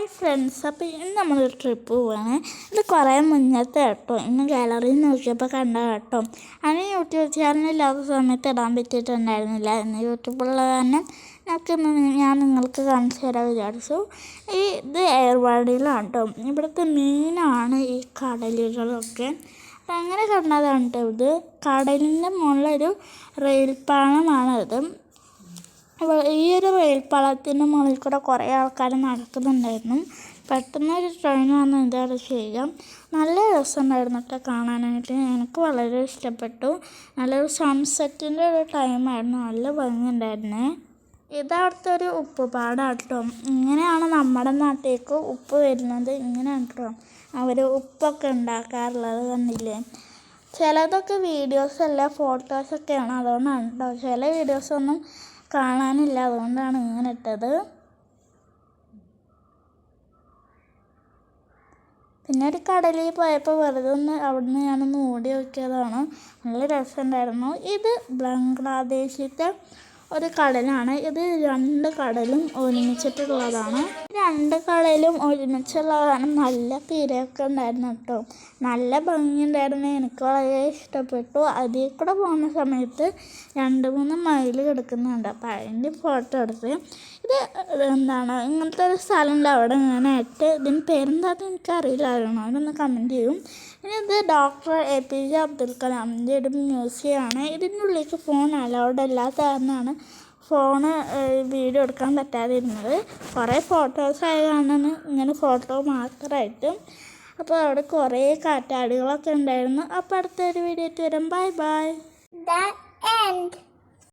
Hi friends, അപ്പോൾ ഇന്ന് നമ്മളൊരു ട്രിപ്പ് പോവാണ്. ഇത് കുറേ മുന്നത്തെ കേട്ടോ. ഇന്ന് ഗാലറിയിൽ നോക്കിയപ്പോൾ കണ്ട കേട്ടോ. അതിന് യൂട്യൂബ് ചാനലില്ലാത്ത സമയത്ത് ഇടാൻ പറ്റിയിട്ടുണ്ടായിരുന്നില്ല. ഇന്ന് യൂട്യൂബുള്ള കാരണം ഞാൻ നിങ്ങൾക്ക് കാണിച്ചു തരാൻ വിചാരിച്ചു. ഇത് ഏർവാടിയിലാണ് കേട്ടോ. ഇവിടുത്തെ മെയിനാണ് ഈ കടലുകളൊക്കെ. അപ്പം അങ്ങനെ കണ്ടതാണ് കേട്ടോ. ഇത് കടലിൻ്റെ മുകളിലൊരു റെയിൽ പാളമാണ് ഇത്. ഈ ഒരു റെയിൽപ്പാളത്തിൻ്റെ മുകളിൽ കൂടെ കുറേ ആൾക്കാർ നടക്കുന്നുണ്ടായിരുന്നു. പെട്ടെന്നൊരു ട്രെയിൻ വന്ന് എന്താണ് ചെയ്യുക. നല്ല രസമുണ്ടായിരുന്നു കേട്ടോ കാണാനായിട്ട്. എനിക്ക് വളരെ ഇഷ്ടപ്പെട്ടു. നല്ലൊരു സൺസെറ്റിൻ്റെ ഒരു ടൈമായിരുന്നു. നല്ല ഭംഗിയുണ്ടായിരുന്നേ. ഇതവിടുത്തെ ഒരു ഉപ്പുപാടാണ് കേട്ടോ. ഇങ്ങനെയാണ് നമ്മുടെ നാട്ടിലേക്ക് ഉപ്പ് വരുന്നത്. ഇങ്ങനെയാണ് കേട്ടോ അവർ ഉപ്പൊക്കെ ഉണ്ടാക്കാറുള്ളത്. കണ്ടില്ലേ? ചിലതൊക്കെ വീഡിയോസല്ല ഫോട്ടോസൊക്കെയാണ്. അതുകൊണ്ടാണ് കേട്ടോ. ചില വീഡിയോസൊന്നും കാണാനില്ല, അതുകൊണ്ടാണ് ഇങ്ങനെ ഇട്ടത്. പിന്നെ ഒരു കടലിൽ പോയപ്പോൾ വെറുതെ ഒന്ന് അവിടുന്ന് ഞാനൊന്ന് ഓടി നോക്കിയതാണ്. നല്ല രസമുണ്ടായിരുന്നു. ഇത് ബംഗ്ലാദേശിലത്തെ ഒരു കടലാണ്. ഇത് 2 കടലും ഒരുമിച്ചിട്ടുള്ളതാണ്. 2 കടലും ഒരുമിച്ചുള്ളതാണ്. നല്ല തിരയൊക്കെ ഉണ്ടായിരുന്നു കേട്ടോ. നല്ല ഭംഗിയുണ്ടായിരുന്നു. എനിക്ക് വളരെ ഇഷ്ടപ്പെട്ടു. അതിൽ കൂടെ പോകുന്ന സമയത്ത് 2-3 മൈൽ കിടക്കുന്നുണ്ട്. അപ്പോൾ അതിൻ്റെ ഫോട്ടോ എടുത്ത് ഇത് ഇങ്ങനത്തെ ഒരു സ്ഥലമുണ്ട് അവിടെ. ഇങ്ങനെയായിട്ട് ഇതിന് പേരെന്താണെന്ന് എനിക്കറിയില്ലായിരുന്നു. അതൊന്ന് കമൻറ്റ് ചെയ്യും. ഇനി ഇത് ഡോക്ടർ APJ അബ്ദുൽ കലാമിൻ്റെ ഒരു മ്യൂസിയമാണ്. ഇതിൻ്റെ ഉള്ളിലേക്ക് ഫോൺ അലൗഡ് അല്ലാത്ത കാരണമാണ് ഫോണ് വീഡിയോ എടുക്കാൻ പറ്റാതിരുന്നത്. കുറേ ഫോട്ടോസായി കാണാൻ ഇങ്ങനെ ഫോട്ടോ മാത്രമായിട്ട്. അപ്പോൾ അവിടെ കുറേ കാറ്റാടികളൊക്കെ ഉണ്ടായിരുന്നു. അപ്പോൾ അടുത്തൊരു വീഡിയോ ആയിട്ട് വരാം. Bye bye.